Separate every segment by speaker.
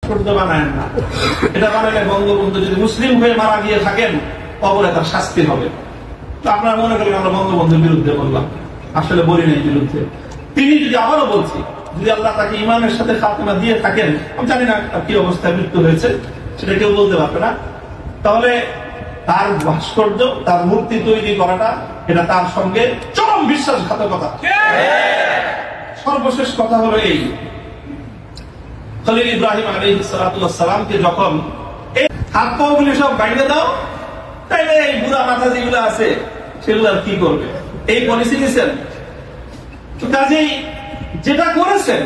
Speaker 1: ভাস্কর্য বানায়েন না। এটা বানালে বঙ্গবন্ধু যদি মুসলিম হয়ে মারা গিয়ে থাকেন কবরে তার শাস্তি হবে। তো আপনারা মনে করেন আমরা বঙ্গবন্ধুর বিরুদ্ধে বললাম, আসলে বলি নাই বিরুদ্ধে। তিনি যদি আবারও বলছি, যদি আল্লাহ তাকে ইমানের সাথে খাতনা দিয়ে থাকেন, আমি জানি না কি অবস্থায় মৃত্যু হয়েছে সেটা কেউ বলতে পারবে না, তাহলে তার ভাস্কর্য, তার মূর্তি তৈরি করাটা এটা তার সঙ্গে চরম বিশ্বাসঘাতকতা। সর্বশেষ কথা হলো এই, খলিল ইব্রাহিম আলাইহিস সালামকে যখন এই হাত পা গুলি সব বাইরে দাও, তাইলে এই বুড়া মাথা যেগুলো আছে সেগুলো আর কি করবে, এই পলিসি নিয়েছেন। তো কাজেই যেটা করেছেন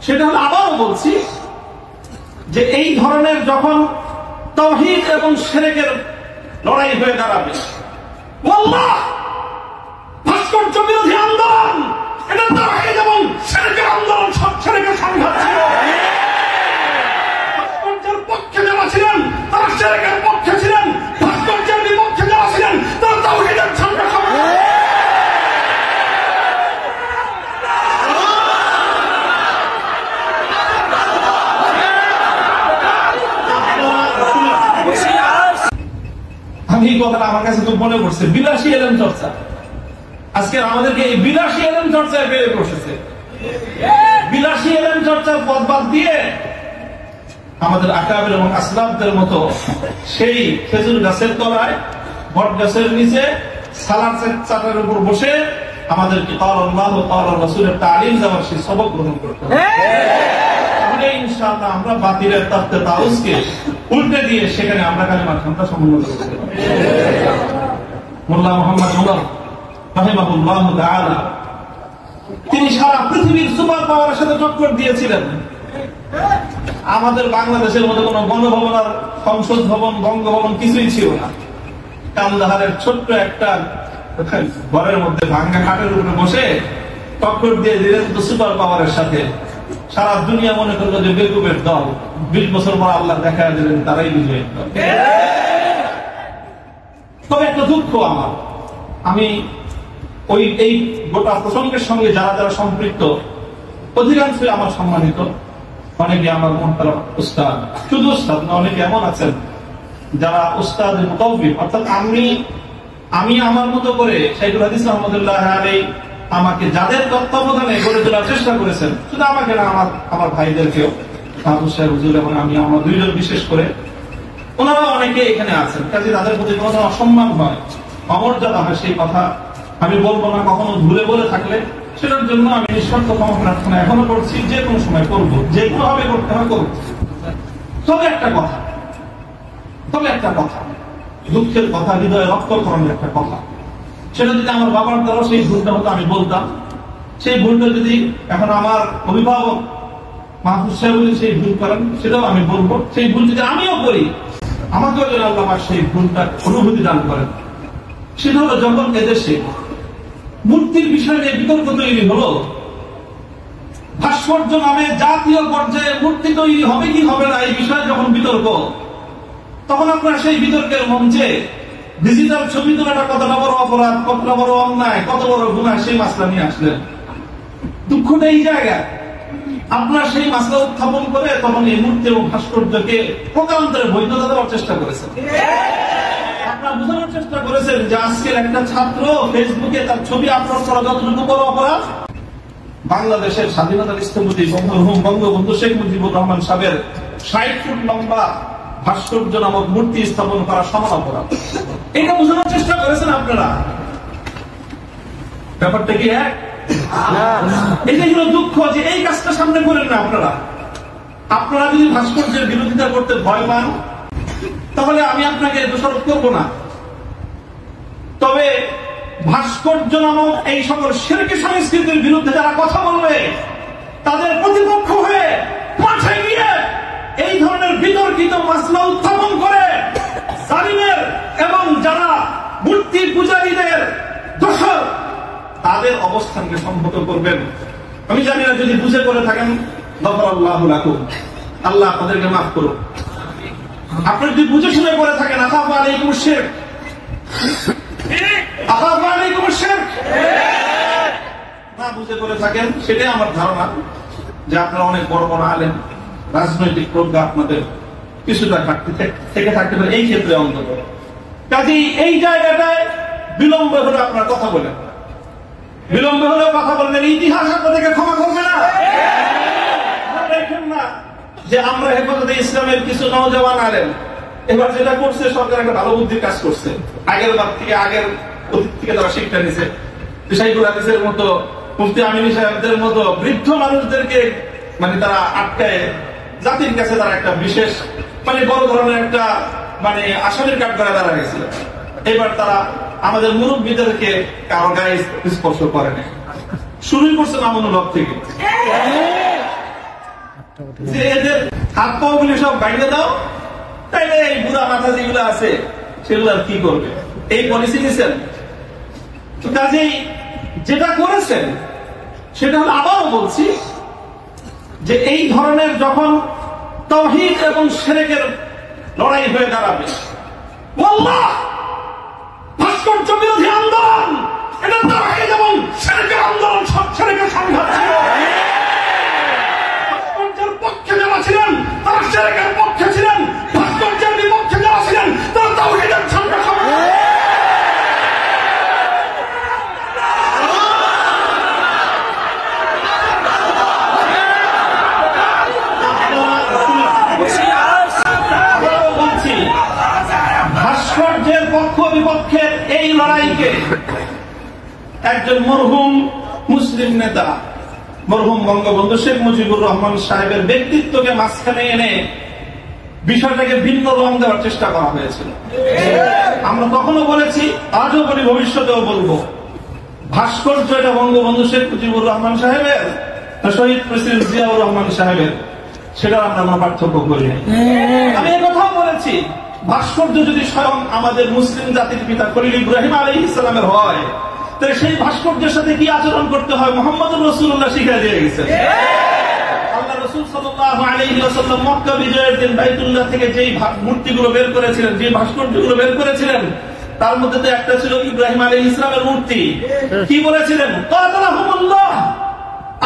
Speaker 1: সেটা হলো, আবারও বলছি যে এই ধরনের যখন তাওহীদ এবং শিরকের লড়াই হয়ে দাঁড়াবে, আল্লাহ ভাস্কর্য বিরোধী আন্দোলন এটা তাওহীদ এবং শিরকের আন্দোলন, সব শিরকের সংঘাত ছিল। ভাস্কর্যের পক্ষে যারা ছিলেন তারা শিরকের পক্ষে ছিলেন, ভাস্কর্যের বিপক্ষে যারা ছিলেন তারা তাওহীদের সংঘাত। আমি এই কথাটা আমার কাছে তো মনে পড়ছে, বিলাসী এলেম চর্চা। আজকে আমাদেরকে এই বিলাসী এলেম চর্চায় বেড়ে বসেছে। বিলাসী এলেম চর্চার পথ বাদ দিয়ে আমাদের আকাবির এবং আসলাফদের মতো সেই খেজুর গাছের তলায়, বট গাছের নিচে, সালাদ চাটার উপর বসে আমাদেরকে ক্বালা আল্লাহু ওয়া ক্বালা রাসূলের তালিম দেওয়ার সেই সবক গ্রহণ করতে হবে। ইনশাআল্লাহ আমরা বাতিলের তাফতে তাউসকে উল্টে দিয়ে সেখানে আমরা কালিমার ক্ষমতা সমুন্নত করতে পারি। মোল্লা মুহাম্মদ উমর রাহিমাহুল্লাহু তাআলা তিনি সারা পৃথিবীর সুপার পাওয়ারের সাথে টক্কর দিয়েছিলেন। আমাদের বাংলাদেশের মধ্যে কোন গণভবন আর সংসদ ভবন, বঙ্গভবন কিছুই ছিল না। কান্দাহারের ছোট্ট একটা ঘরের মধ্যে ভাঙ্গা কাঠের উপরে বসে টক্কর দিয়ে দিলেন তো সুপার পাওয়ারের সাথে। সারা দুনিয়া মনে করলো যে বেকুবের দল, 20 বছর পর আল্লাহ দেখা দিলেন তারাই বিজয়ী দল। তবে একটা দুঃখ আমার, আমি ওই এই গোটা প্রসঙ্গের সঙ্গে যারা যারা সম্পৃক্ত অধিকাংশই আমার সম্মানিত, অনেকে আমার মুহতারাম উস্তাদ, শুধু উস্তাদ না, অনেকে এমন আছেন যারা উস্তাদ মুতাওয়্যিব, অর্থাৎ আমি আমার মতো করে শাইখুল হাদিস রহমাতুল্লাহ আলাইহি আমাকে যাদের তত্ত্বাবধানে গড়ে তোলার চেষ্টা করেছেন, শুধু আমাকে না, আমার ভাইদেরকেও, মাহমুদ সাহেব হুজুর এবং আমি, আমার দুইজন বিশেষ করে, ওনারা অনেকে এখানে আছেন। কাজে তাদের প্রতি কোনো অসম্মান হয়, অমর্যাদা হয়, সেই কথা আমি বলবো না। কখনো ভুলে বলে থাকলে সেটার জন্য আমি নিঃস্বার্থ ক্ষমা প্রার্থনা এখনো করছি, যে কোনো সময় করবো, যে কোনো ভাবে করতে হয় করবো। তবে একটা কথা, দুঃখের কথা, হৃদয়ে রক্তক্ষরণের একটা কথা, সেটা যদি আমার বাবার দ্বারা সেই ভুলটা হতো আমি বলতাম। সেই ভুলটা যদি এখন আমার অভিভাবক মাহফুজ সাহেব সেই ভুল করেন সেটাও আমি বলবো। সেই ভুল যদি আমিও করি, আমাকেও যেন আল্লাহ সেই ভুলটা অনুভূতি দান করেন। সেটা হলো যখন এদেশে মূর্তির বিষয় নিয়ে বিতর্ক তৈরি হলো, ভাস্কর্য নামে জাতীয় পর্যায়ে মূর্তি তৈরি হবে কি হবে না এই বিষয়ে যখন বিতর্ক, তখন আপনারা সেই বিতর্কের মঞ্চে ডিজিটাল ছবি তোলাটা কতটা বড় অপরাধ, কতটা বড় অন্যায়, কত বড় গুনাহ, সেই মাসলা নিয়ে আসলেন। দুঃখটা এই জায়গায়, আপনারা সেই মাসলা উত্থাপন করে তখন এই মূর্তি এবং ভাস্কর্যকে প্রকারান্তরে বৈধতা দেওয়ার চেষ্টা করেছেন। আপনারা বোঝানোর চেষ্টা করেছেন যে আজকের একটা ছাত্র ফেসবুকে তার ছবি আপলোড করা যতটুকু বড় অপরাধ, বাংলাদেশের স্বাধীনতার স্থপতি বঙ্গবন্ধু শেখ মুজিবুর রহমান সাহেবের 60 ফুট লম্বা ভাস্কর্য নামক মূর্তি স্থাপন করা সমান অপরাধ। এটা বোঝানোর চেষ্টা করেছেন আপনারা। ব্যাপারটা কি এক? এটাই হলো দুঃখ যে এই কাজটা সামনে করেন না আপনারা যদি ভাস্কর্যের বিরোধিতা করতে ভয় পান, তাহলে আমি আপনাকে দোষারোপ করব না। তবে ভাস্কর্য নামক এই সকল শিরকি সংস্কৃতির বিরুদ্ধে যারা কথা বলবে, তাদের প্রতিপক্ষ হয়ে মাঠে গিয়ে এই ধরনের বিতর্কিত মাসলা উত্থাপন করে জালিমের এবং যারা মূর্তি পূজারীদের দোষর, তাদের অবস্থানকে সংহত করবেন। আমি জানি না, যদি বুঝে করে থাকেন গফরাল্লাহু লাকুম, আল্লাহ আপনাদেরকে মাফ করুন। আপনি যদি বুঝে শুনে করে থাকেন আখাফু আলাইকুমুশ শিরক, আখাফু আলাইকুমুশ শিরক, না বুঝে করে থাকেন, সেটাই আমার ধারণা যে আপনারা অনেক বড় বড় আলেম, রাজনৈতিক প্রজ্ঞা আপনাদের কিছুটা ঘাটতি থেকে থাকতে পারে এই ক্ষেত্রে অন্তত। কাজেই এই জায়গাটায় বিলম্ব হলে আপনারা কথা বলেন, বিলম্ব হলেও কথা বলবেন, ইতিহাস আপনাদেরকে ক্ষমা করবে না। দেখেন না যে আমরা হেফাজতে ইসলামের কিছু নওজওয়ান আলেম এবার যেটা করছে, সরকার একটা ভালো বুদ্ধির কাজ করছে। আগের বার থেকে, আগের অতীত থেকে তারা শিক্ষা নিছে। শাইখুল হাদিসের মতো, মুফতি আমিনী সাহেবদের মতো বৃদ্ধ মানুষদেরকে মানে তারা আটকায় জাতির কাছে তারা একটা বিশেষ মানে বড় ধরনের একটা মানে আসামির কাঠ করে দাঁড়া গেছিল। এবার তারা আমাদের মুরব্বীদেরকে কারো গায়ে স্পর্শ করে না, শুরুই করছে মামুনুল হক থেকে, যে এদের হাত পা গুলি সব বাইরে দাও, তাইলে এই বুড়া মাথা যেগুলো আছে সেগুলো আর কি করবে, এই পলিসি নিয়েছেন। তো কাজেই যেটা করেছেন সেটা হলো, আবারও বলছি যে এই ধরনের যখন তাওহীদ এবং শিরকের লড়াই হয়ে দাঁড়াবে, আল্লাহ ভাস্কর্য বিরোধী আন্দোলন এটা তাওহীদ এবং শিরকের আন্দোলন, শিরকের সংঘাত ছিল। ভাস্কর্যের পক্ষে যারা ছিলেন তারা শিরকের পক্ষে ছিলেন, ভাস্কর্যের বিপক্ষে যারা ছিলেন তারা তাওহীদের সঙ্গে ভাস্কর্যের পক্ষ বিপক্ষের এই লড়াইকে একজন মরহুম মুসলিম নেতা, মরহুম বঙ্গবন্ধু শেখ মুজিবুর রহমান সাহেবের ব্যক্তিত্বকে মাঝখানে এনে বিষয়টাকে ভিন্ন রং দেওয়ার চেষ্টা করা হয়েছিল। আমরা তখনও বলেছি, আজও বলি, ভবিষ্যতেও বলবো, ভাস্কর্য এটা বঙ্গবন্ধু শেখ মুজিবুর রহমান সাহেবের, শহীদ প্রেসিডেন্ট জিয়াউর রহমান সাহেবের, সেটা আমরা কোনো পার্থক্য করি নাই। আমি এই কথাও বলেছি, ভাস্কর্য যদি স্বয়ং আমাদের মুসলিম জাতির পিতা খলিল ইব্রাহিম আলাইহিস সালামের হয়, তাহলে সেই ভাস্কর্যের সাথে কি আচরণ করতে হয় মুহাম্মদুর রাসূলুল্লাহ শিখিয়ে দিয়ে গেছেন। আল্লাহ রাসূল সাল্লাল্লাহু আলাইহি ওয়াসাল্লাম মক্কা বিজয়ের দিন বাইতুল্লাহ থেকে যেই মূর্তিগুলো বের করেছিলেন, যে ভাস্কর্যগুলো বের করেছিলেন, তার মধ্যে তো একটা ছিল ইব্রাহিম আলাইহিস সালামের মূর্তি। কি বলেছিলেন? কাতালাহুমুল্লাহ,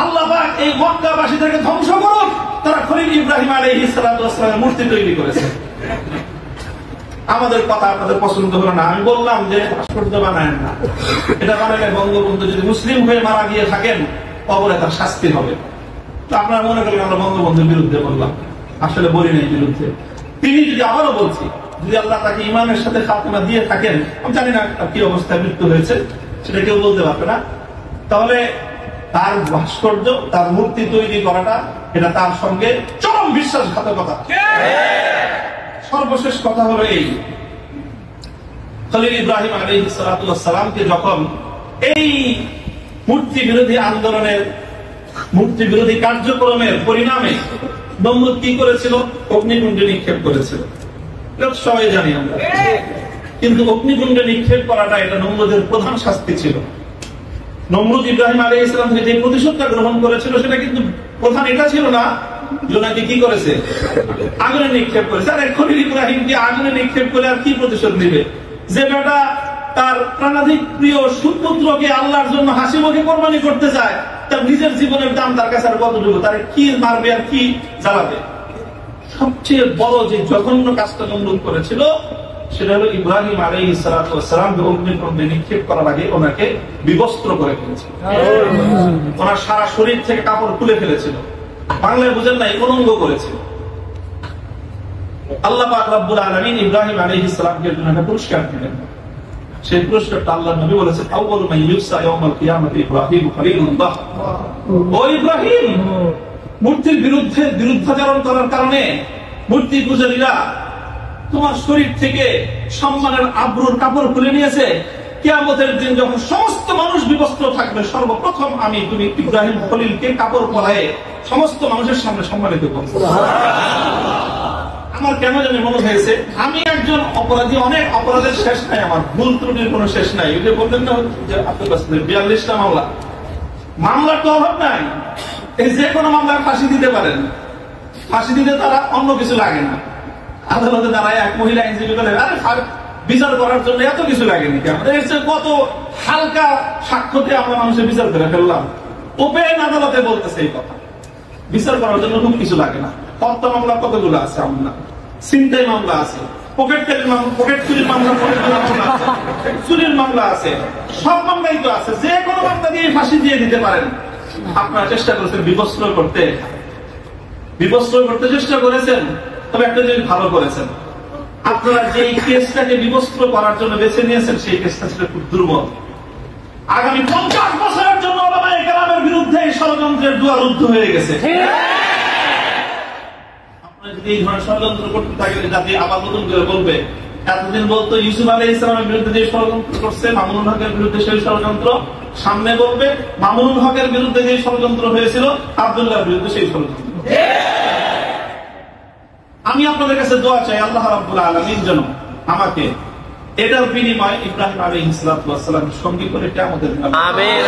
Speaker 1: আল্লাহ পাক এই মক্কাবাসীদেরকে ধ্বংস করুন, তারা খলিল ইব্রাহিম আলাইহিস সালামের মূর্তি তৈরি করেছে। আমাদের কথা আপনাদের পছন্দ হলো না, আমি বললাম যে ভাস্কর্য বানায়েন না, এটা বানালে বঙ্গবন্ধু যদি মুসলিম হয়ে মারা গিয়ে থাকেন কবরে তার শাস্তি হবে। তো আপনারা মনে করেন আমরা বঙ্গবন্ধুর বিরুদ্ধে বললাম, আসলে বলি নাই বিরুদ্ধে। তিনি যদি, আবারও বলছি, যদি আল্লাহ তাকে ইমানের সাথে খাতনা দিয়ে থাকেন, আমি জানি না কি অবস্থায় মৃত্যু হয়েছে সেটা কেউ বলতে পারবে না, তাহলে তার ভাস্কর্য, তার মূর্তি তৈরি করাটা এটা তার সঙ্গে চরম বিশ্বাসঘাতকতা। সর্বশেষ কথা হলো এই, খলিল ইব্রাহিম আলাইহিস সালামকে যখন এই মূর্তি বিরোধী আন্দোলনের, মূর্তি বিরোধী কার্যক্রমের পরিণামে নমরুদ কি করেছিল? অগ্নিকুণ্ডে নিক্ষেপ করেছিল, সবাই জানি আমরা। কিন্তু অগ্নিকুণ্ডে নিক্ষেপ করাটা এটা নমরুদের প্রধান শাস্তি ছিল। নমরুদ ইব্রাহিম আলাইহিস সালাম থেকে যে প্রতিশোধটা গ্রহণ করেছিল সেটা কিন্তু প্রধান এটা ছিল না, জোনাকে কি করেছে? আগুনে নিক্ষেপ করেছে। আর খলিল ইব্রাহিমকে আগুনে নিক্ষেপ করে আর কি প্রতিশোধ নিবে? যে বেটা তার প্রাণাধিক প্রিয় সুপুত্রকে আল্লাহর জন্য হাসি মুখে কোরবানি করতে চায়, তার নিজের জীবনের দাম তার কাছে আর কতটুকু, তার কি মারবে আর কি জ্বালাবে? সবচেয়ে বড় যে জঘন্য কাজটা নমরুদ করেছিল সেটা হলো ইব্রাহিম আলাইহিস সালামকে অগ্নিকুণ্ডে নিক্ষেপ করার আগে ওনাকে বিবস্ত্র করে ফেলেছিল, ওনার সারা শরীর থেকে কাপড় খুলে ফেলেছিল, বাংলায় বুঝেন নাই, উলঙ্গ করেছিল। আল্লাহ পাক রব্বুল আলামিন ইব্রাহিম আলাইহিস সালামকে একটা পুরস্কার দিলেন। সেই পুরস্কারটা আল্লাহ নবী বলেছেন, আউয়ালু মান ইউসা ইয়াউমাল কিয়ামাতি ইব্রাহিম খলিলুল্লাহ। ও ইব্রাহিম, মূর্তির বিরুদ্ধাচরণ করার কারণে মূর্তি পূজারীরা তোমার শরীর থেকে সম্মানের আবরুর কাপড় খুলে নিয়েছে। কিয়ামতের দিন যখন সমস্ত মানুষ বিবস্ত্র থাকবে, সর্বপ্রথম আমি তুমি ইব্রাহিম খলিলকে কাপড় পরায়ে সমস্ত মানুষের সামনে সম্মানিত করব। আমার কেন জানি মনে হয়েছে আমি একজন অপরাধী, অনেক অপরাধের শেষ নাই, আমার ভুল ত্রুটির কোনো শেষ নাই। ওই যে বললেন না যে আপনার কাছে 42টা মামলা, মামলার তো অভাব নাই, এই যে কোনো মামলায় ফাঁসি দিতে পারেন। ফাঁসি দিতে তারা অন্য কিছু লাগে না। আদালতে দাঁড়ায় এক মহিলা আইনজীবী বলে, আরে বিচার করার জন্য এত কিছু লাগেনি, আমাদের কত হালকা সাক্ষ্যতে আমরা মানুষের বিচার করে ফেললাম। ওপেন আদালতে বলতেছে এই কথা, বিচার করার জন্য খুব কিছু লাগে না। হত্যা মামলা কতগুলো আছে? আমরা ছিনতাই মামলা আছে, পকেট চুরির মামলা, চুরির মামলা আছে, সব মামলাই তো আছে। যে কোনো মামলা দিয়ে ফাঁসি দিয়ে দিতে পারেন। আপনারা চেষ্টা করেছেন বিবস্ত্র করতে, চেষ্টা করেছেন, তবে একটা জিনিস ভালো করেছেন, আপনারা যে কেসটাকে বিবস্ত্র করার জন্য বেছে নিয়েছেন সেই কেসটা ছিল খুব দুর্বল। আগামী 50 বছরের জন্য ওলামায়ে কেরামের বিরুদ্ধে এই ষড়যন্ত্রের দুয়ার রুদ্ধ হয়ে গেছে। আপনারা যদি এই ধরনের ষড়যন্ত্র করতে থাকেন, জাতি আবার নতুন করে বলবে, এতদিন বলতো ইউসুফ আলাইহিস সালামের বিরুদ্ধে যে ষড়যন্ত্র করছে, মামুনুল হকের বিরুদ্ধে সেই ষড়যন্ত্র, সামনে বলবে মামুনুল হকের বিরুদ্ধে যে ষড়যন্ত্র হয়েছিল আব্দুল্লাহর বিরুদ্ধে সেই ষড়যন্ত্র। আমি আপনাদের কাছে দোয়া চাই আল্লাহ রাব্বুল আলামিন যেন আমাকে এটার বিনিময়ে ইব্রাহিম আলাইহিস সালামের সঙ্গী করে কিয়ামতের দিন। আমিন।